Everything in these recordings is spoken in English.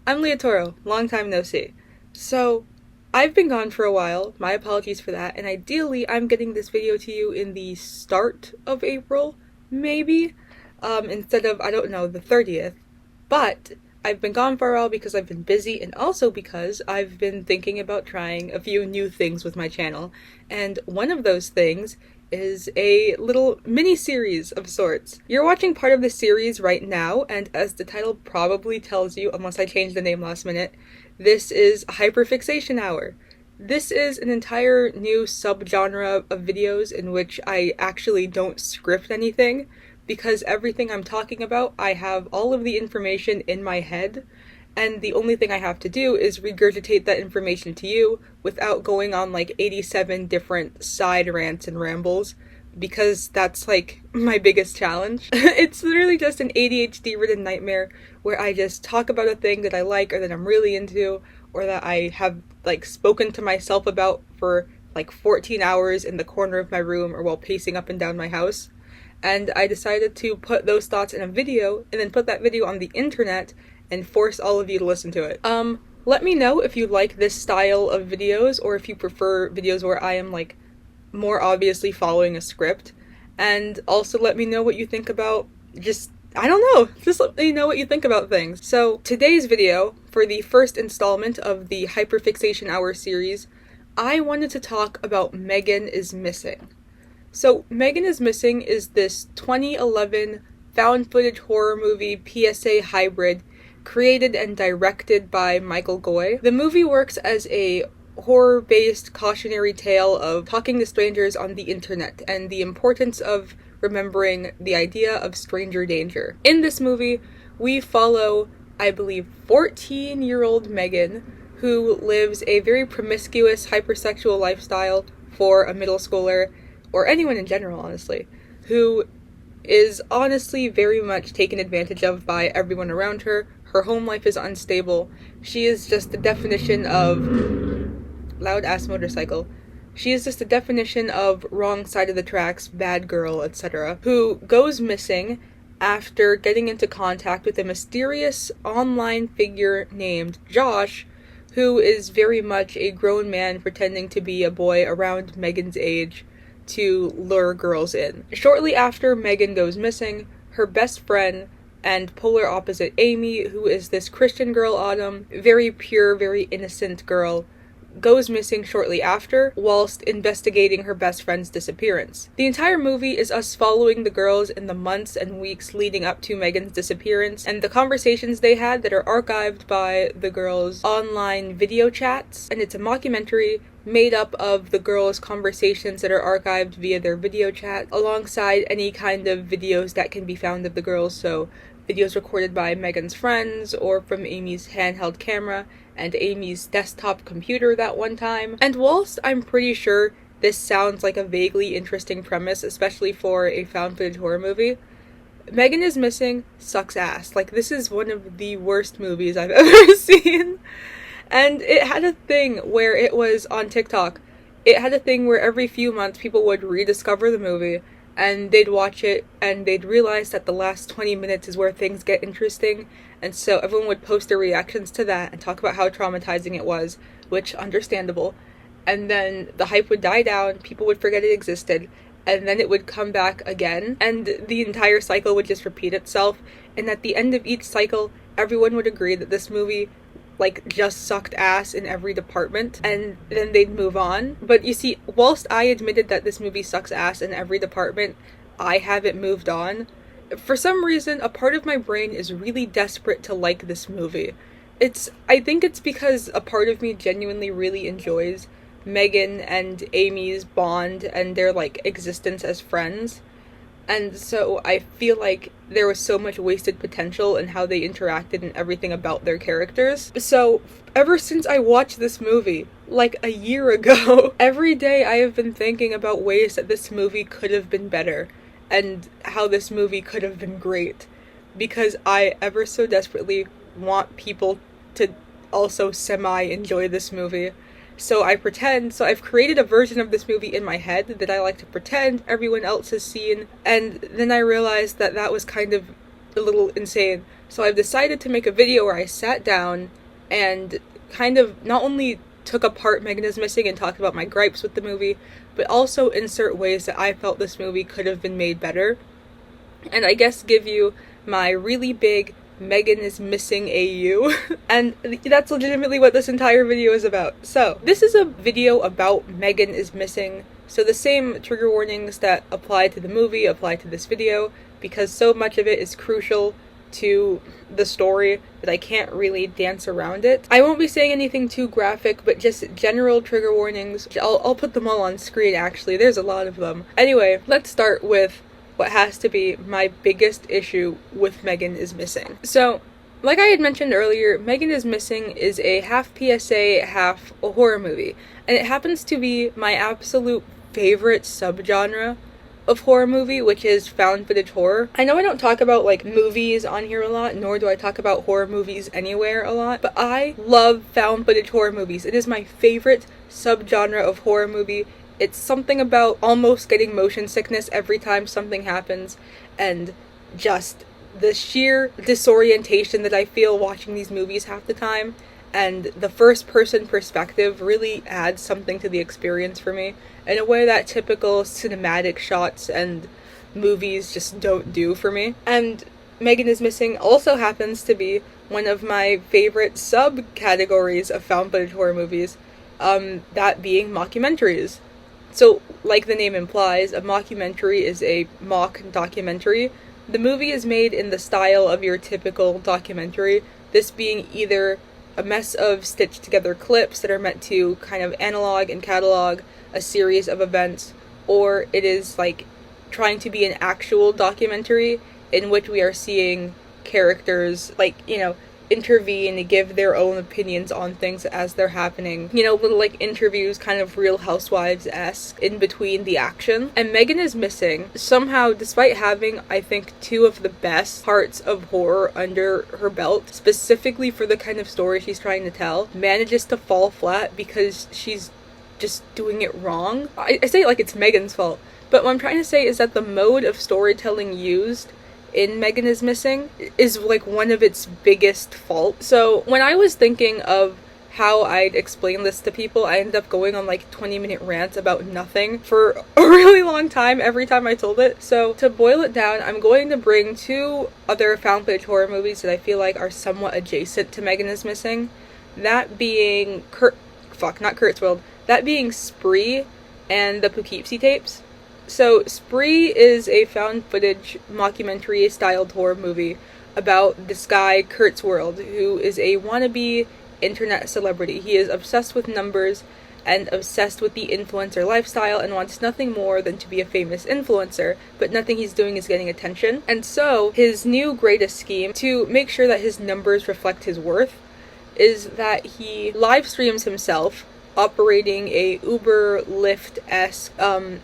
I'm Leah Toro, long time no see. So, I've been gone for a while, my apologies for that, and ideally I'm getting this video to you in the start of April, maybe, instead of, I don't know, the 30th. But I've been gone for a while because I've been busy and also because I've been thinking about trying a few new things with my channel, and one of those things is a little mini-series of sorts. You're watching part of the series right now, and as the title probably tells you, unless I change the name last minute, this is Hyperfixation Hour. This is an entire new subgenre of videos in which I actually don't script anything, because everything I'm talking about, I have all of the information in my head, and the only thing I have to do is regurgitate that information to you without going on like 87 different side rants and rambles, because that's like my biggest challenge. It's literally just an ADHD ridden nightmare where I just talk about a thing that I like or that I'm really into or that I have like spoken to myself about for like 14 hours in the corner of my room or while pacing up and down my house. And I decided to put those thoughts in a video and then put that video on the internet and force all of you to listen to it. Let me know if you like this style of videos or if you prefer videos where I am like more obviously following a script. And also let me know what you think about I don't know, just let me know what you think about things. So today's video, for the first installment of the Hyperfixation Hour series, I wanted to talk about Megan is Missing. So Megan is Missing is this 2011 found footage horror movie PSA hybrid created and directed by Michael Goy. The movie works as a horror-based cautionary tale of talking to strangers on the internet and the importance of remembering the idea of stranger danger. In this movie, we follow, I believe, 14-year-old Megan, who lives a very promiscuous, hypersexual lifestyle for a middle schooler, or anyone in general, honestly, who is honestly very much taken advantage of by everyone around her. Her home life is unstable. She is just the definition of loud ass motorcycle. She is just the definition of wrong side of the tracks, bad girl, etc., who goes missing after getting into contact with a mysterious online figure named Josh, who is very much a grown man pretending to be a boy around Megan's age to lure girls in. Shortly after Megan goes missing, her best friend and polar opposite Amy, who is this Christian girl Autumn, very pure, very innocent girl, goes missing shortly after, whilst investigating her best friend's disappearance. The entire movie is us following the girls in the months and weeks leading up to Megan's disappearance, and the conversations they had that are archived by the girls' online video chats, and it's a mockumentary made up of the girls' conversations that are archived via their video chat, alongside any kind of videos that can be found of the girls, so videos recorded by Megan's friends or from Amy's handheld camera and Amy's desktop computer that one time. And whilst I'm pretty sure this sounds like a vaguely interesting premise, especially for a found footage horror movie, Megan is Missing sucks ass. Like, this is one of the worst movies I've ever seen. And it had a thing where it was on TikTok. It had a thing where every few months people would rediscover the movie and they'd watch it and they'd realize that the last 20 minutes is where things get interesting, and so everyone would post their reactions to that and talk about how traumatizing it was, which, understandable, and then the hype would die down, people would forget it existed, and then it would come back again, and the entire cycle would just repeat itself, and at the end of each cycle, everyone would agree that this movie just sucked ass in every department, and then they'd move on. But you see, whilst I admitted that this movie sucks ass in every department, I haven't moved on. For some reason, a part of my brain is really desperate to like this movie. I think it's because a part of me genuinely really enjoys Megan and Amy's bond and their, existence as friends. And so I feel like there was so much wasted potential in how they interacted and everything about their characters. So ever since I watched this movie, a year ago, every day I have been thinking about ways that this movie could have been better and how this movie could have been great. Because I ever so desperately want people to also semi-enjoy this movie. So I've created a version of this movie in my head that I like to pretend everyone else has seen, and then I realized that that was kind of a little insane. So I've decided to make a video where I sat down and kind of not only took apart Megan is Missing and talked about my gripes with the movie, but also insert ways that I felt this movie could have been made better. And I guess give you my really big Megan is Missing AU. And that's legitimately what this entire video is about. So, this is a video about Megan is Missing. So the same trigger warnings that apply to the movie apply to this video, because so much of it is crucial to the story that I can't really dance around it. I won't be saying anything too graphic, but just general trigger warnings. I'll put them all on screen actually, there's a lot of them. Anyway, let's start with what has to be my biggest issue with Megan is Missing. So, like I had mentioned earlier, Megan is Missing is a half PSA, half a horror movie. And it happens to be my absolute favorite subgenre of horror movie, which is found footage horror. I know I don't talk about like movies on here a lot, nor do I talk about horror movies anywhere a lot, but I love found footage horror movies. It is my favorite subgenre of horror movie. It's something about almost getting motion sickness every time something happens, and just the sheer disorientation that I feel watching these movies half the time, and the first person perspective really adds something to the experience for me in a way that typical cinematic shots and movies just don't do for me. And Megan is Missing also happens to be one of my favorite subcategories of found footage horror movies, that being mockumentaries. So, like the name implies, a mockumentary is a mock documentary. The movie is made in the style of your typical documentary, this being either a mess of stitched together clips that are meant to kind of analog and catalog a series of events, or it is like trying to be an actual documentary in which we are seeing characters, like, you know, intervene and give their own opinions on things as they're happening. You know, little like interviews, kind of Real Housewives-esque in between the action. And Megan is Missing, somehow, despite having, I think, two of the best parts of horror under her belt, specifically for the kind of story she's trying to tell, manages to fall flat because she's just doing it wrong. I say it like it's Megan's fault, but what I'm trying to say is that the mode of storytelling used in Megan is Missing is like one of its biggest faults. So when I was thinking of how I'd explain this to people, I ended up going on like 20-minute rants about nothing for a really long time every time I told it. So to boil it down, I'm going to bring two other found footage horror movies that I feel like are somewhat adjacent to Megan is Missing. That being that being Spree and the Poughkeepsie tapes. So, Spree is a found footage mockumentary-styled horror movie about this guy, Kurtzworld, who is a wannabe internet celebrity. He is obsessed with numbers and obsessed with the influencer lifestyle and wants nothing more than to be a famous influencer, but nothing he's doing is getting attention. And so, his new greatest scheme to make sure that his numbers reflect his worth is that he live streams himself operating a Uber Lyft-esque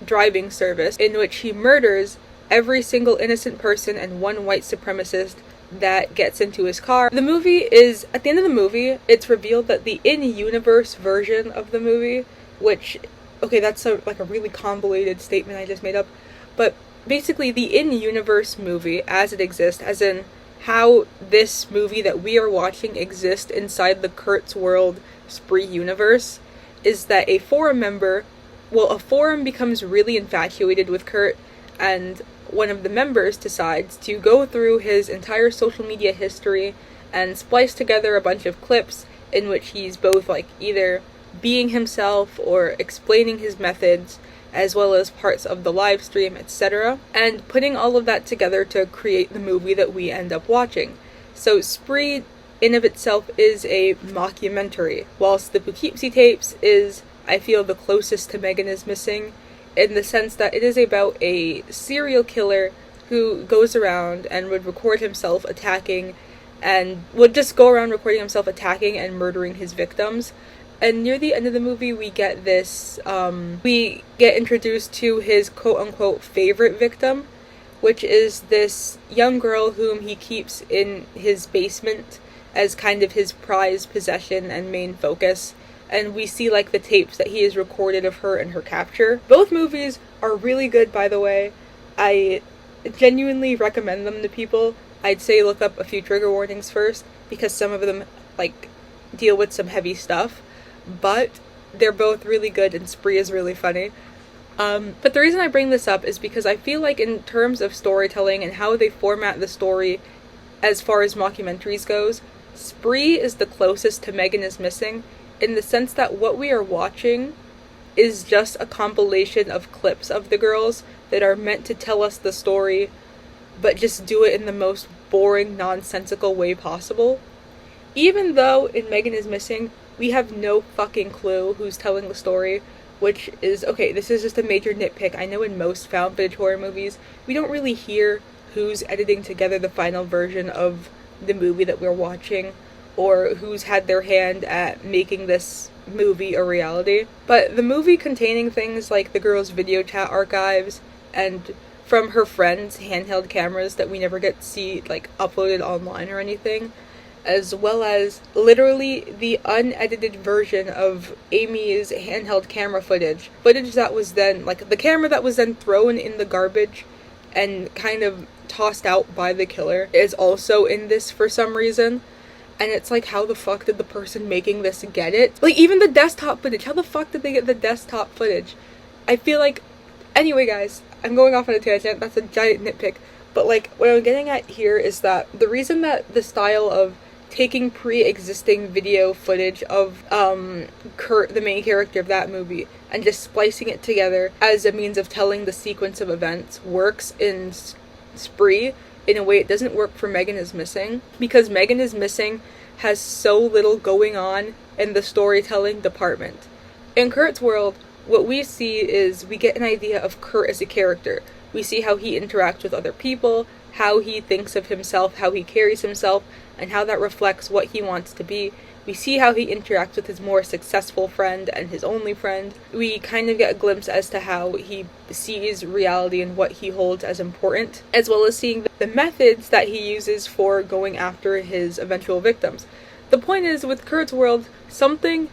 driving service in which he murders every single innocent person and one white supremacist that gets into his car. The movie is, at the end of the movie, it's revealed that the in-universe version of the movie, which, okay, that's a really convoluted statement I just made up, but basically the in-universe movie as it exists, as in how this movie that we are watching exists inside the Kurtzworld Spree universe, is that a forum becomes really infatuated with Kurt, and one of the members decides to go through his entire social media history and splice together a bunch of clips in which he's both like either being himself or explaining his methods, as well as parts of the live stream, etc., and putting all of that together to create the movie that we end up watching. So Spree in of itself is a mockumentary, whilst the Poughkeepsie tapes is, I feel, the closest to Megan is Missing, in the sense that it is about a serial killer who goes around and would record himself attacking, and would just go around recording himself attacking and murdering his victims. And near the end of the movie, we get this, we get introduced to his quote-unquote favorite victim, which is this young girl whom he keeps in his basement as kind of his prized possession and main focus, and we see like the tapes that he has recorded of her and her capture. Both movies are really good, by the way. I genuinely recommend them to people. I'd say look up a few trigger warnings first, because some of them, like, deal with some heavy stuff, but they're both really good, and Spree is really funny. But the reason I bring this up is because I feel like in terms of storytelling and how they format the story as far as mockumentaries goes, Spree is the closest to Megan is Missing, in the sense that what we are watching is just a compilation of clips of the girls that are meant to tell us the story, but just do it in the most boring, nonsensical way possible. Even though in Megan is Missing, we have no fucking clue who's telling the story, which is, okay, this is just a major nitpick. I know in most found footage horror movies, we don't really hear who's editing together the final version of the movie that we're watching, or who's had their hand at making this movie a reality. But the movie containing things like the girls' video chat archives, and from her friends' handheld cameras that we never get to see, like, uploaded online or anything, as well as literally the unedited version of Amy's handheld camera footage that was then, like, the camera that was then thrown in the garbage and kind of tossed out by the killer is also in this for some reason. And it's like, how the fuck did the person making this get it? Like, even the desktop footage, how the fuck did they get the desktop footage? I feel like, anyway guys, I'm going off on a tangent, that's a giant nitpick, but like, what I'm getting at here is that the reason that the style of taking pre-existing video footage of Kurt, the main character of that movie, and just splicing it together as a means of telling the sequence of events works in Spree in a way it doesn't work for Megan is Missing, because Megan is Missing has so little going on in the storytelling department. In Kurt's world, what we see is we get an idea of Kurt as a character. We see how he interacts with other people, how he thinks of himself, how he carries himself, and how that reflects what he wants to be. We see how he interacts with his more successful friend and his only friend. We kind of get a glimpse as to how he sees reality and what he holds as important, as well as seeing the methods that he uses for going after his eventual victims. The point is, with Kurt's world, something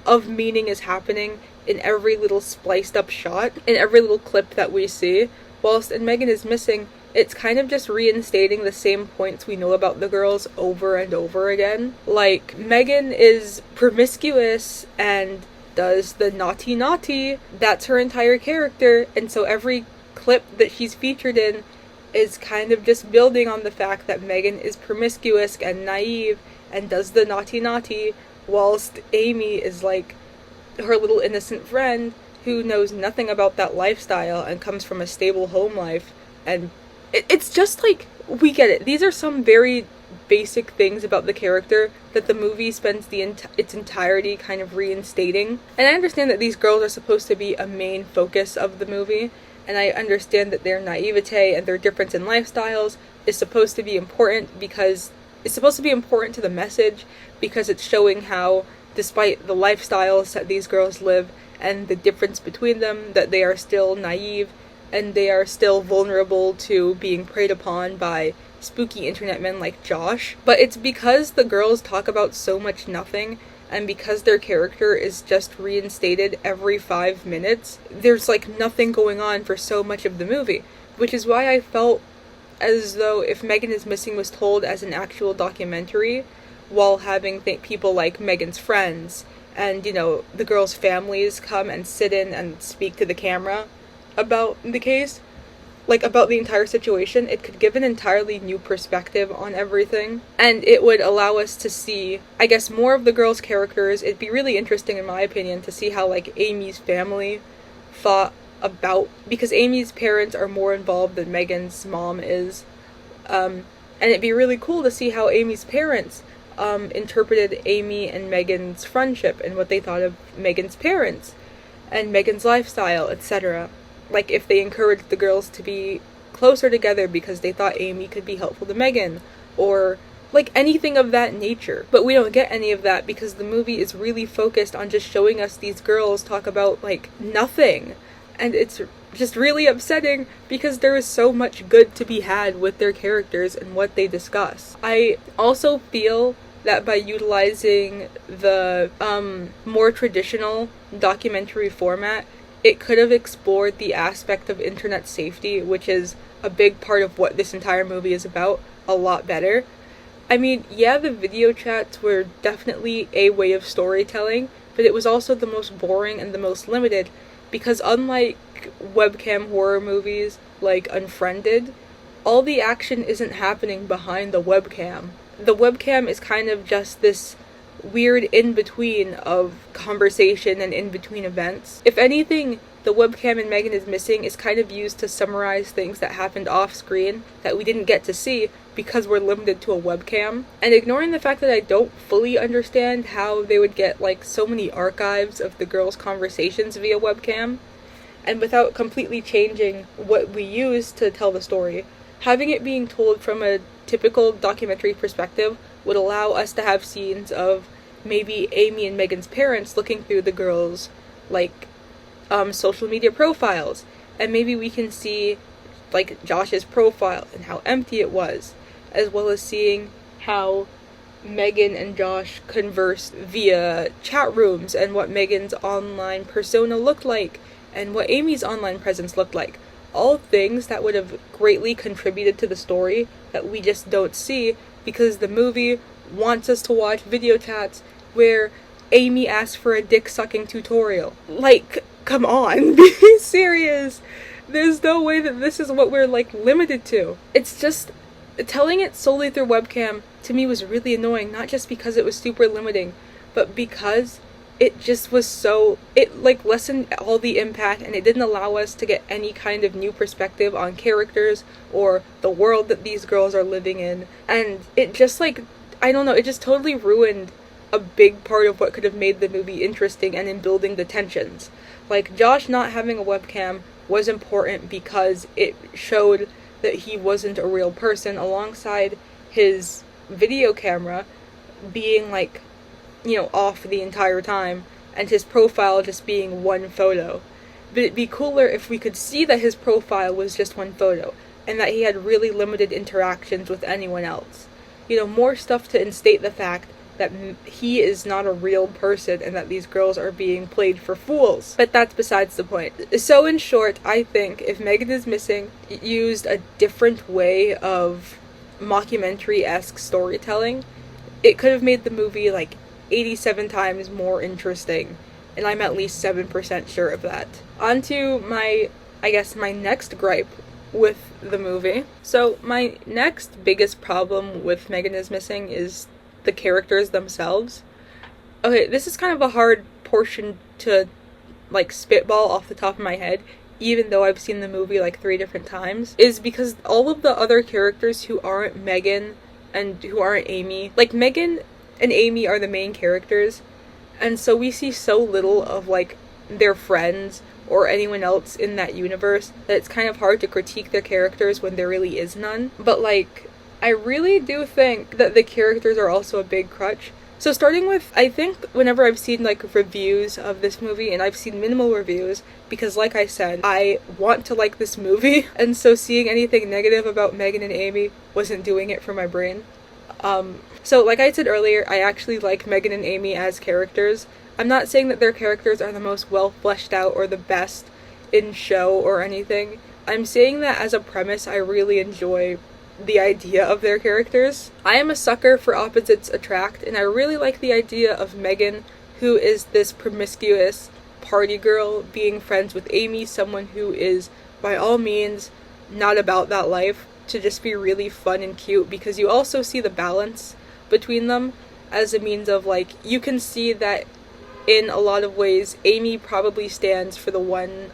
of meaning is happening in every little spliced up shot, in every little clip that we see, whilst in Megan is Missing, it's kind of just reinstating the same points we know about the girls over and over again. Like, Megan is promiscuous and does the naughty naughty. That's her entire character, and so every clip that she's featured in is kind of just building on the fact that Megan is promiscuous and naive and does the naughty naughty, whilst Amy is like her little innocent friend who knows nothing about that lifestyle and comes from a stable home life. And it's just like, we get it. These are some very basic things about the character that the movie spends its entirety kind of reinstating. And I understand that these girls are supposed to be a main focus of the movie, and I understand that their naivete and their difference in lifestyles is supposed to be important because it's supposed to be important to the message, because it's showing how, despite the lifestyles that these girls live and the difference between them, that they are still naive and they are still vulnerable to being preyed upon by spooky internet men like Josh. But it's because the girls talk about so much nothing, and because their character is just reinstated every 5 minutes, there's like nothing going on for so much of the movie, which is why I felt as though if Megan is Missing was told as an actual documentary, while having people like Megan's friends and, you know, the girls' families come and sit in and speak to the camera about the case, like about the entire situation, it could give an entirely new perspective on everything, and it would allow us to see, I guess, more of the girls' characters. It'd be really interesting, in my opinion, to see how, like, Amy's family thought about, because Amy's parents are more involved than Megan's mom is, and it'd be really cool to see how Amy's parents interpreted Amy and Megan's friendship and what they thought of Megan's parents and Megan's lifestyle, etc. Like, if they encouraged the girls to be closer together because they thought Amy could be helpful to Megan, or like anything of that nature. But we don't get any of that because the movie is really focused on just showing us these girls talk about, like, nothing. And it's just really upsetting because there is so much good to be had with their characters and what they discuss. I also feel that by utilizing the more traditional documentary format, it could have explored the aspect of internet safety, which is a big part of what this entire movie is about, a lot better. I mean, yeah, the video chats were definitely a way of storytelling, but it was also the most boring and the most limited, because unlike webcam horror movies like Unfriended, all the action isn't happening behind the webcam. The webcam is kind of just this weird in-between of conversation and in-between events. If anything, the webcam in Megan is Missing is kind of used to summarize things that happened off-screen that we didn't get to see because we're limited to a webcam. And ignoring the fact that I don't fully understand how they would get, like, so many archives of the girls' conversations via webcam, and without completely changing what we use to tell the story, having it being told from a typical documentary perspective would allow us to have scenes of maybe Amy and Megan's parents looking through the girls' social media profiles, and maybe we can see like Josh's profile and how empty it was, as well as seeing how Megan and Josh conversed via chat rooms and what Megan's online persona looked like and what Amy's online presence looked like. All things that would have greatly contributed to the story that we just don't see because the movie wants us to watch video chats where Amy asks for a dick-sucking tutorial. Like, come on, be serious. There's no way that this is what we're, limited to. It's just, telling it solely through webcam, to me, was really annoying, not just because it was super limiting, but because it just was so, lessened all the impact, and it didn't allow us to get any kind of new perspective on characters or the world that these girls are living in. And it just, I don't know, it just totally ruined a big part of what could have made the movie interesting and in building the tensions. Josh not having a webcam was important because it showed that he wasn't a real person, alongside his video camera being, off the entire time, and his profile just being one photo. But it'd be cooler if we could see that his profile was just one photo, and that he had really limited interactions with anyone else. More stuff to instate the fact that he is not a real person and that these girls are being played for fools. But that's besides the point. So in short, I think if Megan is Missing used a different way of mockumentary-esque storytelling, it could have made the movie 87 times more interesting, and I'm at least 7% sure of that. On to my next gripe with the movie. So my next biggest problem with Megan is Missing is the characters themselves. Okay, this is kind of a hard portion to spitball off the top of my head, even though I've seen the movie 3 different times, is because all of the other characters who aren't Megan and who aren't Amy, Megan and Amy are the main characters, and so we see so little of their friends or anyone else in that universe that it's kind of hard to critique their characters when there really is none. But I really do think that the characters are also a big crutch. So starting with, I think whenever I've seen reviews of this movie, and I've seen minimal reviews, because like I said, I want to like this movie, and so seeing anything negative about Megan and Amy wasn't doing it for my brain. So like I said earlier, I actually like Megan and Amy as characters. I'm not saying that their characters are the most well fleshed out or the best in show or anything. I'm saying that as a premise, I really enjoy the idea of their characters. I am a sucker for opposites attract, and I really like the idea of Megan, who is this promiscuous party girl, being friends with Amy, someone who is by all means not about that life, to just be really fun and cute, because you also see the balance between them as a means of you can see that in a lot of ways Amy probably stands for the one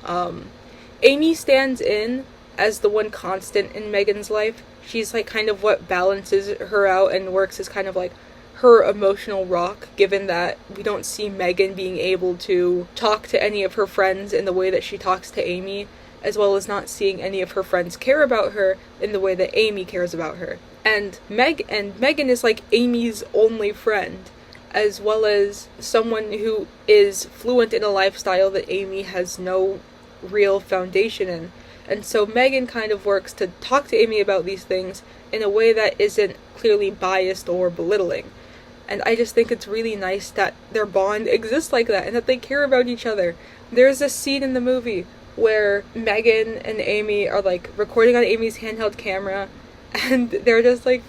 Amy stands in as the one constant in Megan's life. She's kind of what balances her out and works as kind of her emotional rock, given that we don't see Megan being able to talk to any of her friends in the way that she talks to Amy, as well as not seeing any of her friends care about her in the way that Amy cares about her. And Megan is Amy's only friend, as well as someone who is fluent in a lifestyle that Amy has no real foundation in. And so Megan kind of works to talk to Amy about these things in a way that isn't clearly biased or belittling. And I just think it's really nice that their bond exists like that, and that they care about each other. There's a scene in the movie where Megan and Amy are recording on Amy's handheld camera, and they're just like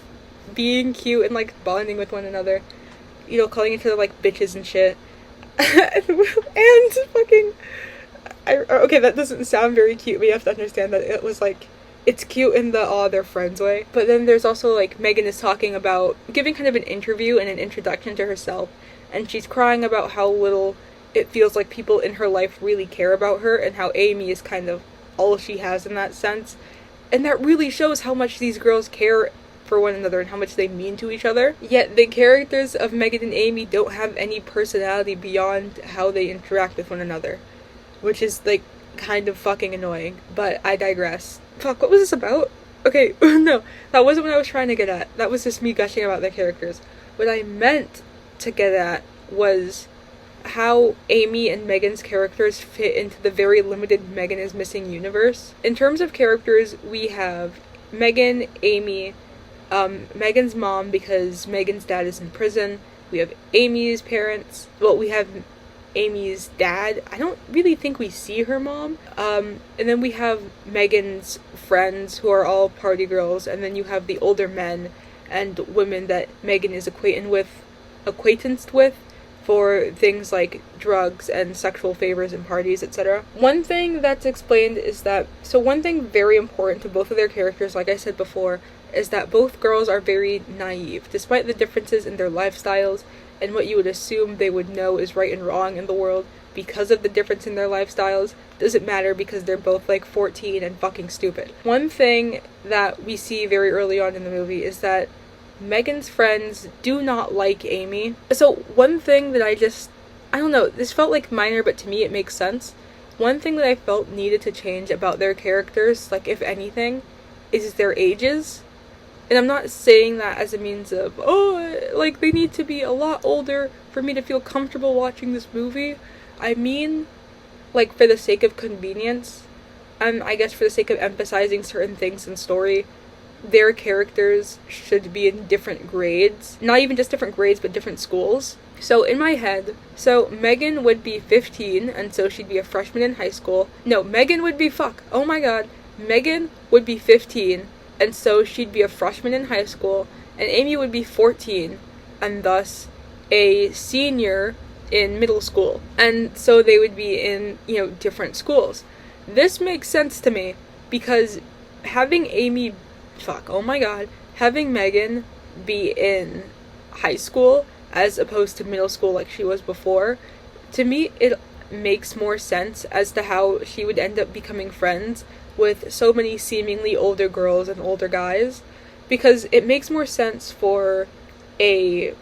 being cute and like bonding with one another, you know, calling each other like bitches and shit. And fucking okay, that doesn't sound very cute, but you have to understand that it was like, it's cute in the aw, they're friends way. But then there's also like Megan is talking about giving kind of an interview and an introduction to herself, and she's crying about how little it feels like people in her life really care about her, and how Amy is kind of all she has in that sense. And that really shows how much these girls care for one another and how much they mean to each other. Yet the characters of Megan and Amy don't have any personality beyond how they interact with one another, which is like kind of fucking annoying. But I digress. Fuck, what was this about? Okay, no, that wasn't what I was trying to get at. That was just me gushing about their characters. What I meant to get at was how Amy and Megan's characters fit into the very limited Megan is Missing universe. In terms of characters, we have Megan, Amy, Megan's mom because Megan's dad is in prison. We have Amy's parents. Well, we have Amy's dad. I don't really think we see her mom. And then we have Megan's friends who are all party girls, and then you have the older men and women that Megan is acquaintanced with for things like drugs and sexual favors and parties, etc. One thing that's explained is that, so one thing very important to both of their characters, like I said before, is that both girls are very naive, despite the differences in their lifestyles and what you would assume they would know is right and wrong in the world. Because of the difference in their lifestyles, doesn't matter because they're both like 14 and fucking stupid. One thing that we see very early on in the movie is that Megan's friends do not like Amy. So one thing that I don't know, this felt like minor, but to me it makes sense. One thing that I felt needed to change about their characters, like if anything, is their ages. And I'm not saying that as a means of, oh, like they need to be a lot older for me to feel comfortable watching this movie. I mean, like for the sake of convenience, and I guess for the sake of emphasizing certain things in story, their characters should be in different grades. Not even just different grades, but different schools. So in my head, so Megan would be 15, and so she'd be a freshman in high school. No, Megan would be, oh my god. Megan would be 15, and so she'd be a freshman in high school, and Amy would be 14, and thus a senior in middle school. And so they would be in, you know, different schools. This makes sense to me, because having having Megan be in high school as opposed to middle school like she was before, to me it makes more sense as to how she would end up becoming friends with so many seemingly older girls and older guys, because it makes more sense for a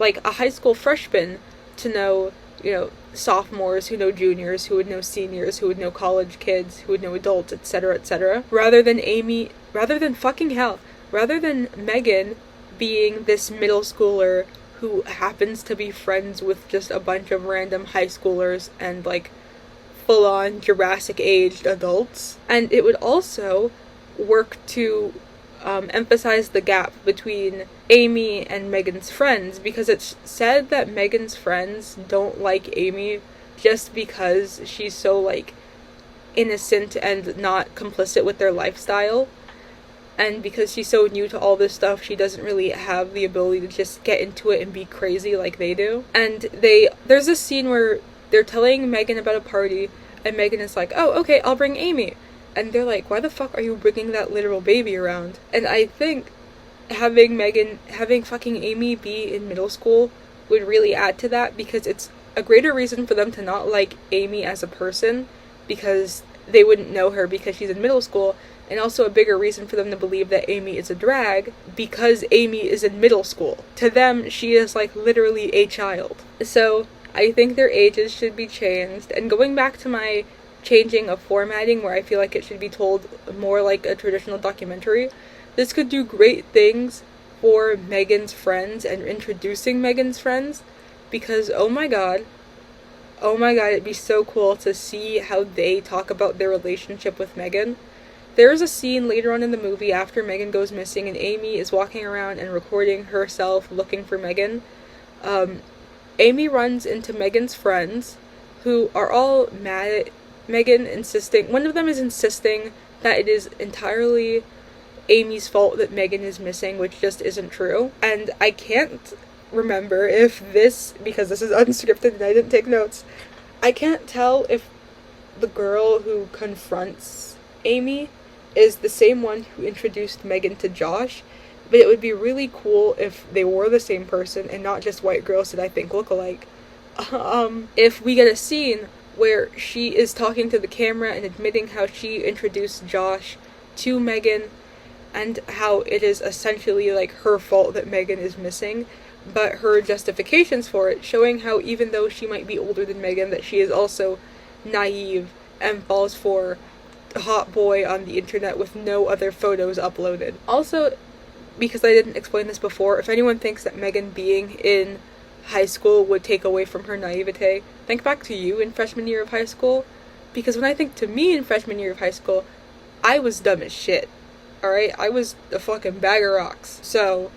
high school freshman to know, you know, sophomores who know juniors, who would know seniors, who would know college kids, who would know adults, etc., rather than Megan being this middle schooler who happens to be friends with just a bunch of random high schoolers and like full-on Jurassic-aged adults. And it would also work to emphasize the gap between Amy and Megan's friends, because it's said that Megan's friends don't like Amy just because she's so like innocent and not complicit with their lifestyle, and because she's so new to all this stuff, she doesn't really have the ability to just get into it and be crazy like they do. And there's this scene where they're telling Megan about a party, and Megan is like, oh, okay, I'll bring Amy. And they're like, why the fuck are you bringing that literal baby around? And I think having fucking Amy be in middle school would really add to that, because it's a greater reason for them to not like Amy as a person, because they wouldn't know her because she's in middle school, and also a bigger reason for them to believe that Amy is a drag because Amy is in middle school. To them, she is like literally a child. So I think their ages should be changed. And going back to my changing of formatting, where I feel like it should be told more like a traditional documentary, this could do great things for Megan's friends and introducing Megan's friends, because oh my god, it'd be so cool to see how they talk about their relationship with Megan. There's a scene later on in the movie after Megan goes missing and Amy is walking around and recording herself looking for Megan. Amy runs into Megan's friends, who are all mad at Megan, one of them is insisting that it is entirely Amy's fault that Megan is missing, which just isn't true. And I can't remember if this, because this is unscripted and I didn't take notes, I can't tell if the girl who confronts Amy is the same one who introduced Megan to Josh, but it would be really cool if they were the same person and not just white girls that I think look alike. If we get a scene where she is talking to the camera and admitting how she introduced Josh to Megan and how it is essentially like her fault that Megan is missing, but her justifications for it, showing how even though she might be older than Megan, that she is also naive and falls for a hot boy on the internet with no other photos uploaded. Also, because I didn't explain this before, if anyone thinks that Megan being in high school would take away from her naivete, think back to you in freshman year of high school, because when I think to me in freshman year of high school, I was dumb as shit, alright? I was a fucking bag of rocks, so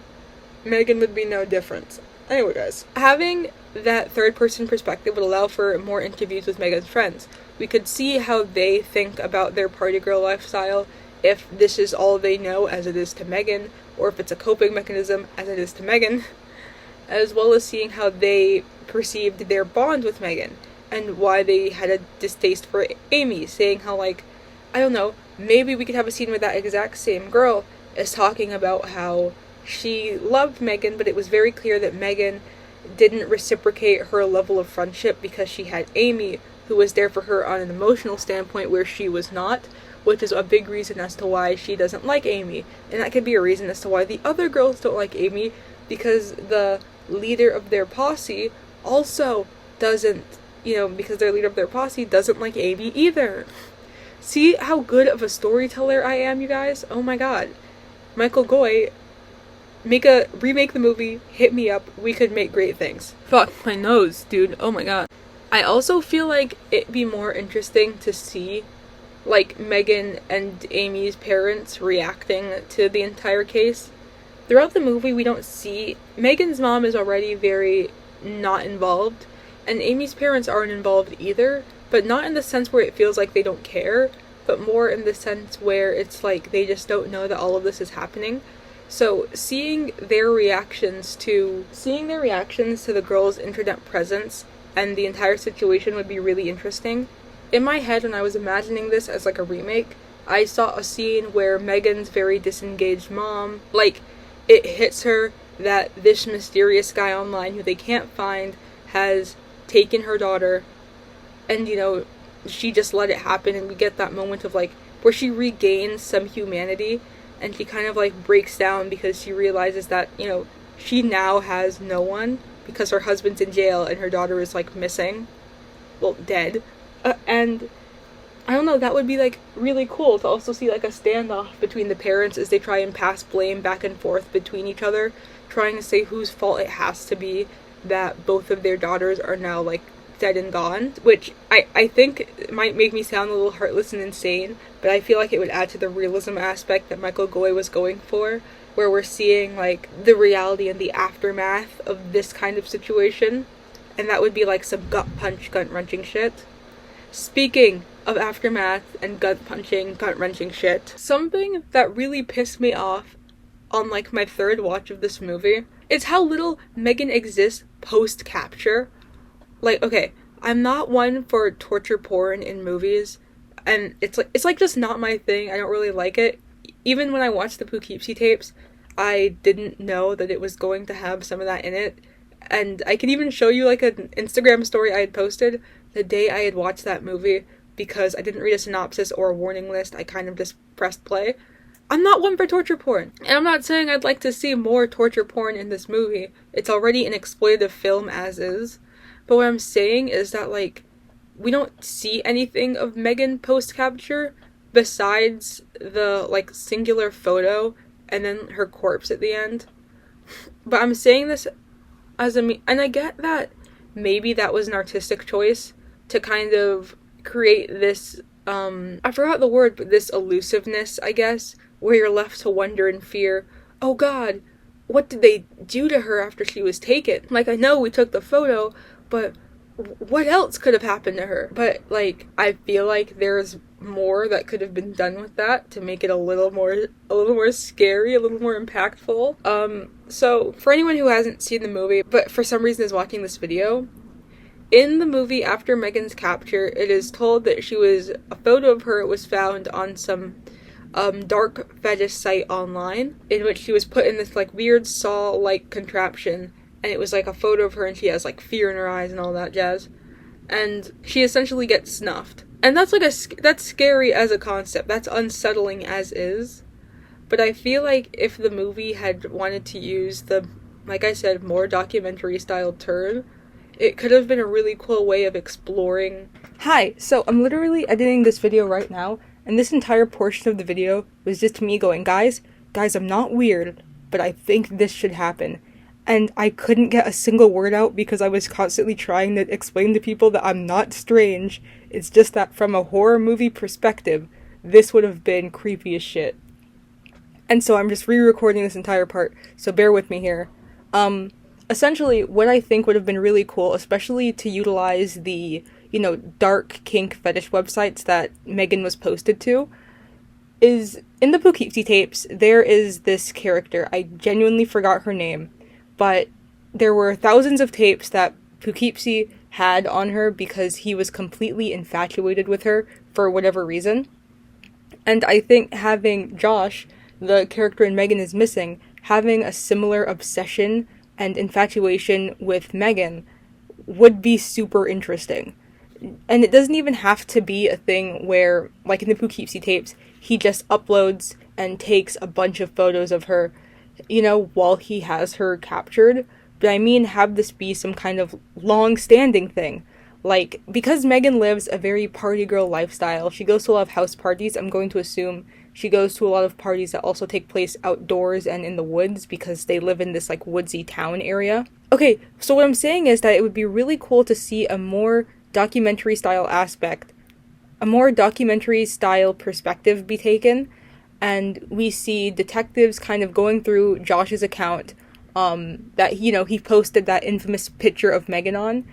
Megan would be no different. Anyway, guys, having that third-person perspective would allow for more interviews with Megan's friends. We could see how they think about their party girl lifestyle, if this is all they know as it is to Megan, or if it's a coping mechanism as it is to Megan, as well as seeing how they perceived their bond with Megan, and why they had a distaste for Amy, saying how, like, I don't know, maybe we could have a scene where that exact same girl is talking about how she loved Megan, but it was very clear that Megan didn't reciprocate her level of friendship because she had Amy, who was there for her on an emotional standpoint where she was not, which is a big reason as to why she doesn't like Amy. And that could be a reason as to why the other girls don't like Amy, because the leader of their posse also doesn't, because their leader of their posse doesn't like Amy either. See how good of a storyteller I am, you guys? Oh my god. Michael Goy, remake the movie, hit me up, we could make great things. Fuck, my nose, dude, oh my god. I also feel like it'd be more interesting to see, like, Megan and Amy's parents reacting to the entire case. Throughout the movie, we don't see... Megan's mom is already very not involved, and Amy's parents aren't involved either, but not in the sense where it feels like they don't care, but more in the sense where it's like they just don't know that all of this is happening. So seeing their reactions to the girls' internet presence and the entire situation would be really interesting. In my head, when I was imagining this as like a remake, I saw a scene where Megan's very disengaged mom, like, it hits her that this mysterious guy online who they can't find has taken her daughter, and she just let it happen, and we get that moment of like where she regains some humanity, and she kind of like breaks down because she realizes that she now has no one because her husband's in jail and her daughter is like missing, well, dead, and I don't know, that would be like really cool to also see like a standoff between the parents as they try and pass blame back and forth between each other, trying to say whose fault it has to be that both of their daughters are now like dead and gone, which I think might make me sound a little heartless and insane, but I feel like it would add to the realism aspect that Michael Goy was going for, where we're seeing like the reality and the aftermath of this kind of situation, and that would be like some gut-wrenching shit. Speaking of aftermath and gut-wrenching shit, something that really pissed me off on like my third watch of this movie is how little Megan exists post-capture. Like, okay, I'm not one for torture porn in movies, and it's like just not my thing. I don't really like it. Even when I watched the Poughkeepsie tapes, I didn't know that it was going to have some of that in it. And I can even show you like an Instagram story I had posted the day I had watched that movie, because I didn't read a synopsis or a warning list. I kind of just pressed play. I'm not one for torture porn, and I'm not saying I'd like to see more torture porn in this movie. It's already an exploitative film as is. But what I'm saying is that, like, we don't see anything of Megan post-capture besides the, like, singular photo and then her corpse at the end. But I'm saying this as and I get that maybe that was an artistic choice to kind of create this, I forgot the word, but this elusiveness, I guess, where you're left to wonder and fear, oh god, what did they do to her after she was taken? Like, I know we took the photo, but what else could have happened to her? But, like, I feel like there's more that could have been done with that to make it a little more scary, a little more impactful. So for anyone who hasn't seen the movie, but for some reason is watching this video, in the movie, after Megan's capture, it is told that a photo of her was found on some dark fetish site online, in which she was put in this, like, weird saw-like contraption, and it was, like, a photo of her, and she has, like, fear in her eyes and all that jazz, and she essentially gets snuffed. And that's, like, that's scary as a concept, that's unsettling as is, but I feel like if the movie had wanted to use the, like I said, more documentary-style turn, it could have been a really cool way of exploring. Hi, so I'm literally editing this video right now, and this entire portion of the video was just me going, guys, I'm not weird, but I think this should happen. And I couldn't get a single word out because I was constantly trying to explain to people that I'm not strange. It's just that from a horror movie perspective, this would have been creepy as shit. And so I'm just re-recording this entire part, so bear with me here. Essentially, what I think would have been really cool, especially to utilize the, dark kink fetish websites that Megan was posted to, is in the Poughkeepsie tapes, there is this character. I genuinely forgot her name, but there were thousands of tapes that Poughkeepsie had on her because he was completely infatuated with her for whatever reason. And I think having Josh, the character in Megan is Missing, having a similar obsession and infatuation with Megan would be super interesting. And it doesn't even have to be a thing where, like in the Poughkeepsie tapes, he just uploads and takes a bunch of photos of her, while he has her captured. But I mean, have this be some kind of long-standing thing. Like, because Megan lives a very party girl lifestyle, she goes to a lot of house parties. I'm going to assume she goes to a lot of parties that also take place outdoors and in the woods because they live in this, like, woodsy town area. Okay, so what I'm saying is that it would be really cool to see a more documentary-style aspect, a more documentary-style perspective be taken, and we see detectives kind of going through Josh's account that, he posted that infamous picture of Megan on,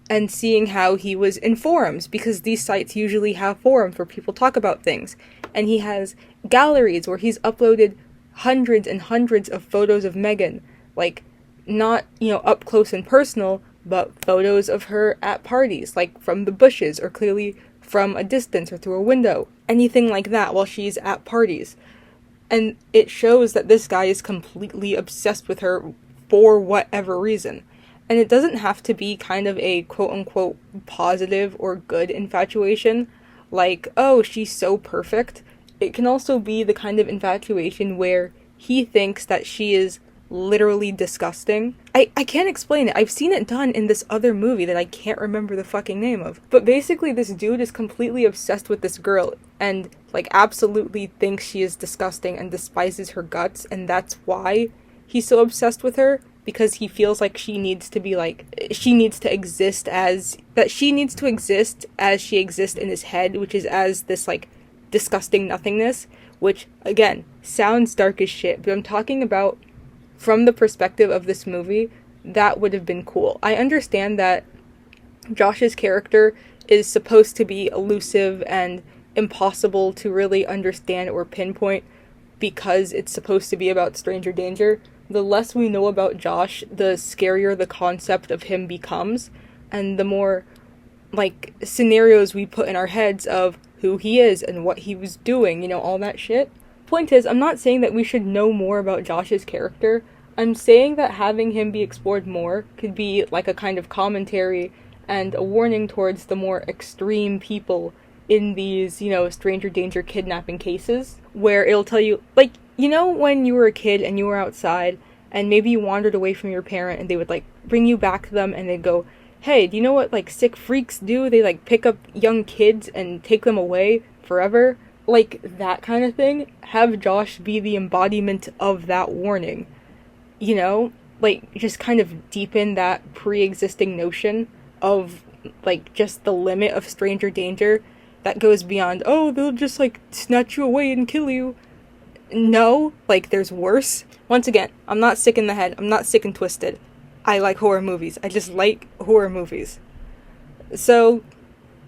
and seeing how he was in forums, because these sites usually have forums where people talk about things. And he has galleries where he's uploaded hundreds and hundreds of photos of Megan. Like, not, up close and personal, but photos of her at parties, like from the bushes, or clearly from a distance or through a window. Anything like that while she's at parties. And it shows that this guy is completely obsessed with her for whatever reason. And it doesn't have to be kind of a quote-unquote positive or good infatuation, like, oh, she's so perfect. It can also be the kind of infatuation where he thinks that she is literally disgusting. I can't explain it. I've seen it done in this other movie that I can't remember the fucking name of. But basically, this dude is completely obsessed with this girl and, like, absolutely thinks she is disgusting and despises her guts, and that's why he's so obsessed with her. Because he feels like she needs to exist as she exists in his head, which is as this, like, disgusting nothingness, which, again, sounds dark as shit, but I'm talking about from the perspective of this movie, that would have been cool. I understand that Josh's character is supposed to be elusive and impossible to really understand or pinpoint because it's supposed to be about stranger danger. The less we know about Josh, the scarier the concept of him becomes, and the more, like, scenarios we put in our heads of who he is and what he was doing, all that shit. Point is, I'm not saying that we should know more about Josh's character. I'm saying that having him be explored more could be, like, a kind of commentary and a warning towards the more extreme people in these, stranger danger kidnapping cases, where it'll tell you, like, when you were a kid and you were outside and maybe you wandered away from your parent and they would, like, bring you back to them and they'd go, hey, do you know what, like, sick freaks do? They, like, pick up young kids and take them away forever. Like, that kind of thing. Have Josh be the embodiment of that warning. Like, just kind of deepen that pre-existing notion of, like, just the limit of stranger danger that goes beyond, oh, they'll just, like, snatch you away and kill you. No, like, there's worse. Once again, I'm not sick in the head. I'm not sick and twisted. I like horror movies. I just like horror movies. So,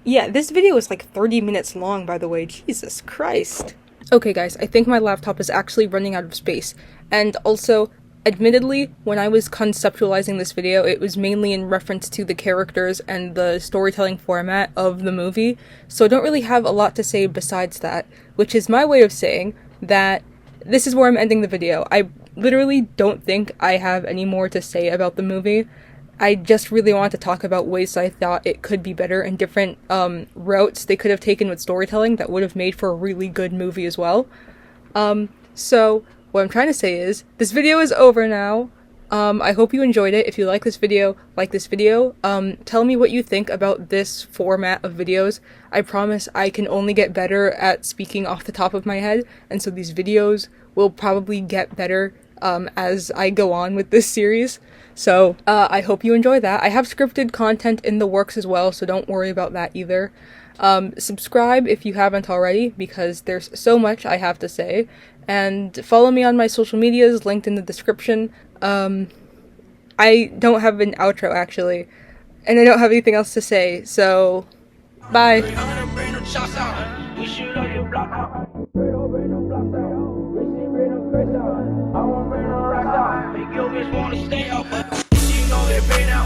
yeah, this video is like 30 minutes long, by the way. Jesus Christ. Okay, guys, I think my laptop is actually running out of space. And also, admittedly, when I was conceptualizing this video, it was mainly in reference to the characters and the storytelling format of the movie, so I don't really have a lot to say besides that, which is my way of saying that this is where I'm ending the video. I literally don't think I have any more to say about the movie. I just really want to talk about ways I thought it could be better and different routes they could have taken with storytelling that would have made for a really good movie as well. So what I'm trying to say is, this video is over now. I hope you enjoyed it. If you like this video, tell me what you think about this format of videos. I promise I can only get better at speaking off the top of my head, and so these videos will probably get better as I go on with this series. So, I hope you enjoy that. I have scripted content in the works as well, so don't worry about that either. Subscribe if you haven't already, because there's so much I have to say. And follow me on my social medias, linked in the description. I don't have an outro, actually. And I don't have anything else to say, so bye. Wanna stay up, but you know they been out.